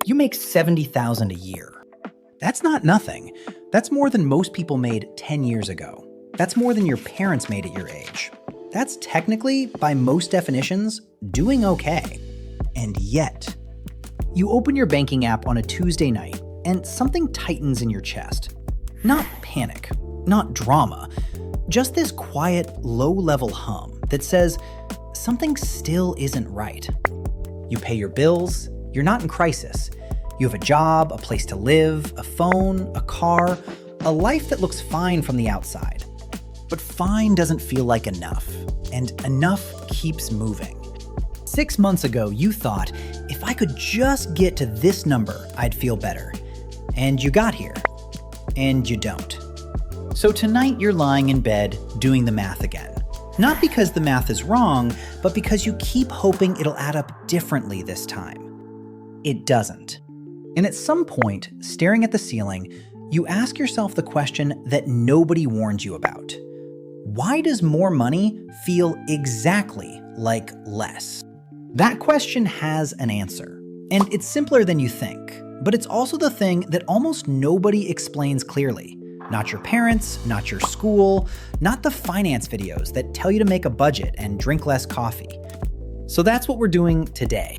You make $70,000 a year. That's not nothing. That's more than most people made 10 years ago. That's more than your parents made at your age. That's technically, by most definitions, doing okay. And yet, you open your banking app on a Tuesday night and something tightens in your chest. Not panic, not drama, just this quiet, low-level hum that says something still isn't right. You pay your bills, you're not in crisis. You have a job, a place to live, a phone, a car, a life that looks fine from the outside. But fine doesn't feel like enough, and enough keeps moving. 6 months ago, you thought, if I could just get to this number, I'd feel better. And you got here. And you don't. So tonight you're lying in bed doing the math again. Not because the math is wrong, but because you keep hoping it'll add up differently this time. It doesn't. And at some point, staring at the ceiling, you ask yourself the question that nobody warned you about. Why does more money feel exactly like less? That question has an answer, and it's simpler than you think, but it's also the thing that almost nobody explains clearly. Not your parents, not your school, not the finance videos that tell you to make a budget and drink less coffee. So that's what we're doing today.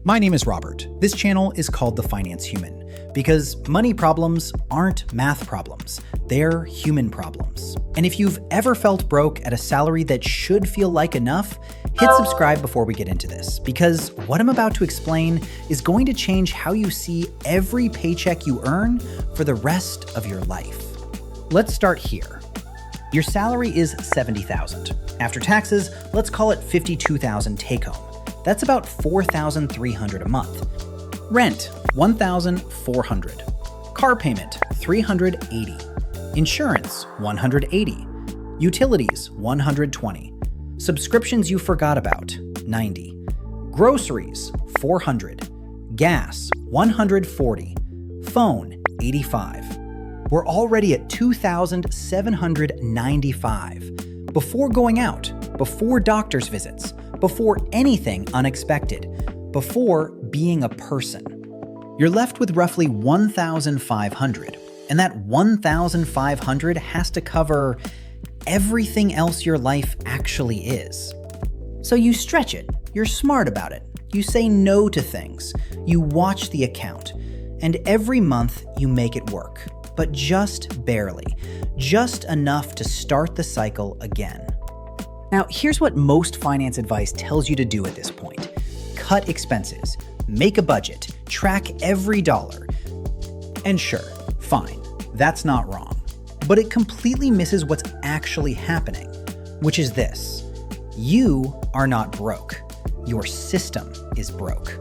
My name is Robert. This channel is called The Finance Human because money problems aren't math problems. They're human problems. And if you've ever felt broke at a salary that should feel like enough, hit subscribe before we get into this, because what I'm about to explain is going to change how you see every paycheck you earn for the rest of your life. Let's start here. Your salary is $70,000. After taxes, let's call it $52,000 take-home. That's about $4,300 a month. Rent, $1,400. Car payment, $380. Insurance, $180. Utilities, $120. Subscriptions you forgot about, $90. Groceries, $400. Gas, $140. Phone, $85. We're already at $2,795. Before going out, before doctor's visits, before anything unexpected, before being a person. You're left with roughly $1,500, and that $1,500 has to cover everything else your life actually is. So you stretch it, you're smart about it, you say no to things, you watch the account, and every month you make it work, but just barely, just enough to start the cycle again. Now, here's what most finance advice tells you to do at this point. Cut expenses, make a budget, track every dollar. And sure, fine, that's not wrong. But it completely misses what's actually happening, which is this. You are not broke. Your system is broke.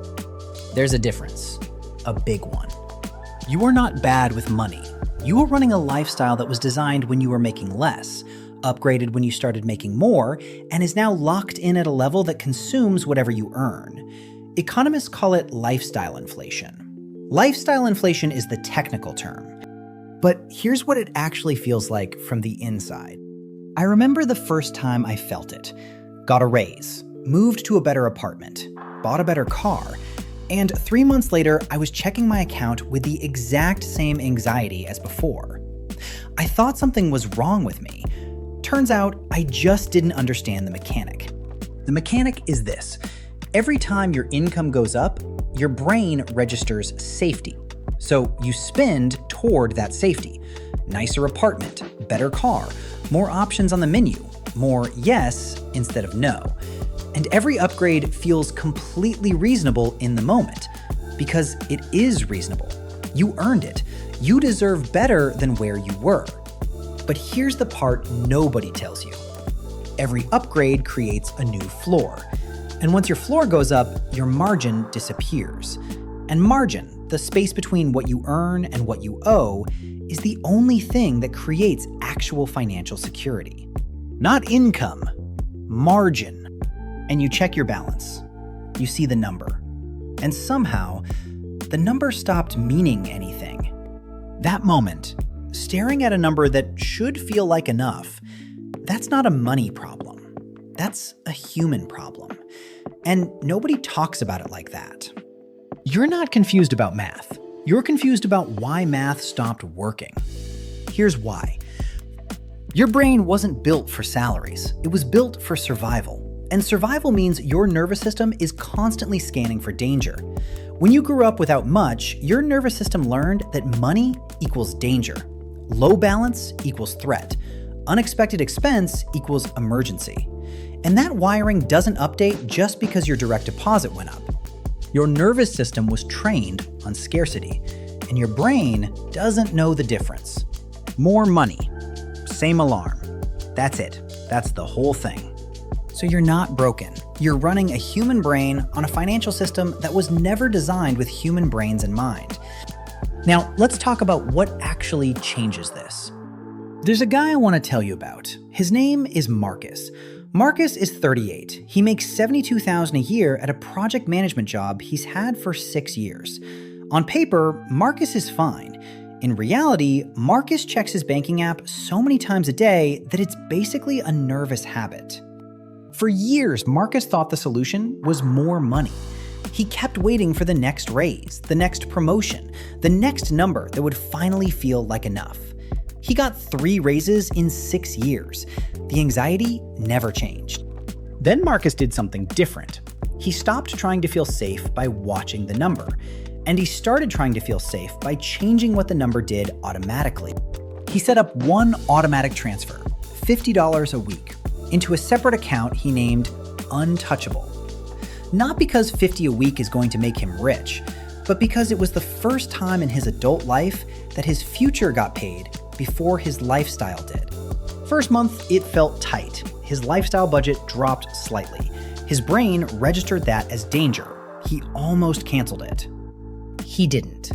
There's a difference, a big one. You are not bad with money. You are running a lifestyle that was designed when you were making less, upgraded when you started making more, and is now locked in at a level that consumes whatever you earn. Economists call it lifestyle inflation. Lifestyle inflation is the technical term. But here's what it actually feels like from the inside. I remember the first time I felt it. Got a raise, moved to a better apartment, bought a better car, and 3 months later, I was checking my account with the exact same anxiety as before. I thought something was wrong with me. Turns out, I just didn't understand the mechanic. The mechanic is this. Every time your income goes up, your brain registers safety. So you spend toward that safety. Nicer apartment, better car, more options on the menu, more yes instead of no. And every upgrade feels completely reasonable in the moment, because it is reasonable. You earned it. You deserve better than where you were. But here's the part nobody tells you. Every upgrade creates a new floor. And once your floor goes up, your margin disappears. And margin, the space between what you earn and what you owe, is the only thing that creates actual financial security. Not income, margin. And you check your balance. You see the number. And somehow, the number stopped meaning anything. That moment, staring at a number that should feel like enough, that's not a money problem. That's a human problem. And nobody talks about it like that. You're not confused about math. You're confused about why math stopped working. Here's why. Your brain wasn't built for salaries. It was built for survival. And survival means your nervous system is constantly scanning for danger. When you grew up without much, your nervous system learned that money equals danger. Low balance equals threat. Unexpected expense equals emergency. And that wiring doesn't update just because your direct deposit went up. Your nervous system was trained on scarcity, and your brain doesn't know the difference. More money, same alarm. That's it. That's the whole thing. So you're not broken. You're running a human brain on a financial system that was never designed with human brains in mind. Now, let's talk about what actually changes this. There's a guy I want to tell you about. His name is Marcus. Marcus is 38. He makes $72,000 a year at a project management job he's had for 6 years. On paper, Marcus is fine. In reality, Marcus checks his banking app so many times a day that it's basically a nervous habit. For years, Marcus thought the solution was more money. He kept waiting for the next raise, the next promotion, the next number that would finally feel like enough. He got 3 raises in 6 years. The anxiety never changed. Then Marcus did something different. He stopped trying to feel safe by watching the number, and he started trying to feel safe by changing what the number did automatically. He set up one automatic transfer, $50 a week, into a separate account he named Untouchable. Not because $50 a week is going to make him rich, but because it was the first time in his adult life that his future got paid before his lifestyle did. First month, it felt tight. His lifestyle budget dropped slightly. His brain registered that as danger. He almost canceled it. He didn't.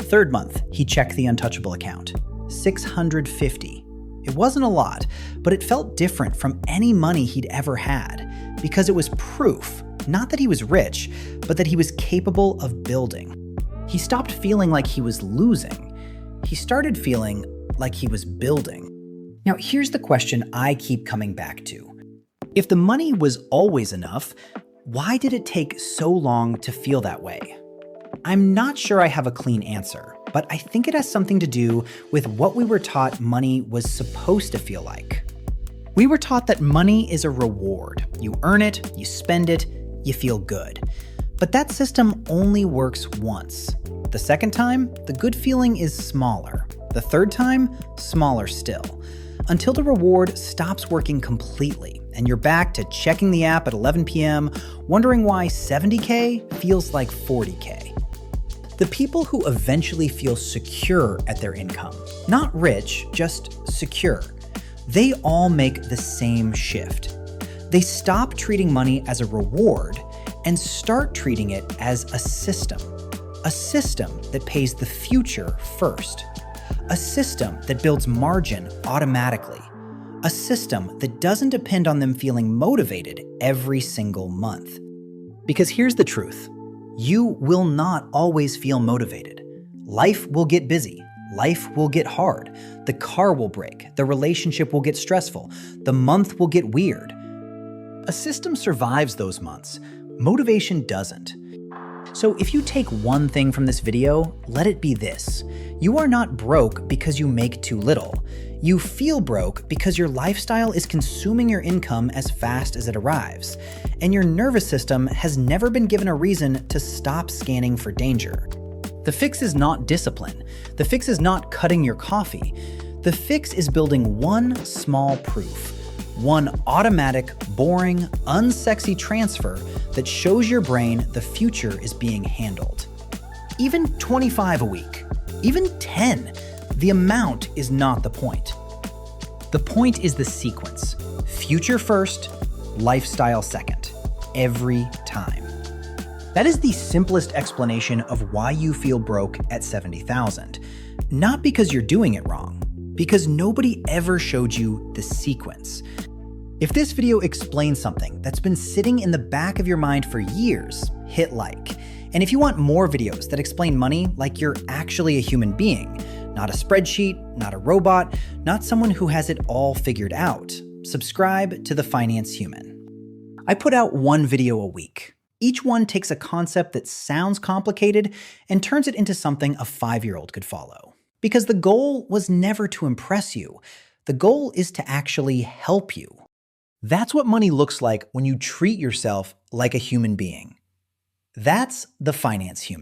Third month, he checked the Untouchable account. $650. It wasn't a lot, but it felt different from any money he'd ever had because it was proof, not that he was rich, but that he was capable of building. He stopped feeling like he was losing. He started feeling like he was building. Now, here's the question I keep coming back to. If the money was always enough, why did it take so long to feel that way? I'm not sure I have a clean answer, but I think it has something to do with what we were taught money was supposed to feel like. We were taught that money is a reward. You earn it, you spend it, you feel good. But that system only works once. The second time, the good feeling is smaller. The third time, smaller still. Until the reward stops working completely and you're back to checking the app at 11 p.m., wondering why 70K feels like 40K. The people who eventually feel secure at their income, not rich, just secure, they all make the same shift. They stop treating money as a reward and start treating it as a system that pays the future first, a system that builds margin automatically, a system that doesn't depend on them feeling motivated every single month. Because here's the truth. You will not always feel motivated. Life will get busy. Life will get hard. The car will break. The relationship will get stressful. The month will get weird. A system survives those months. Motivation doesn't. So if you take one thing from this video, let it be this. You are not broke because you make too little. You feel broke because your lifestyle is consuming your income as fast as it arrives, and your nervous system has never been given a reason to stop scanning for danger. The fix is not discipline. The fix is not cutting your coffee. The fix is building one small proof. One automatic, boring, unsexy transfer that shows your brain the future is being handled. Even 25 a week, even 10, the amount is not the point. The point is the sequence. Future first, lifestyle second, every time. That is the simplest explanation of why you feel broke at 70,000. Not because you're doing it wrong, because nobody ever showed you the sequence. If this video explains something that's been sitting in the back of your mind for years, hit like. And if you want more videos that explain money like you're actually a human being, not a spreadsheet, not a robot, not someone who has it all figured out, subscribe to The Finance Human. I put out one video a week. Each one takes a concept that sounds complicated and turns it into something a 5-year-old could follow. Because the goal was never to impress you. The goal is to actually help you. That's what money looks like when you treat yourself like a human being. That's the finance human.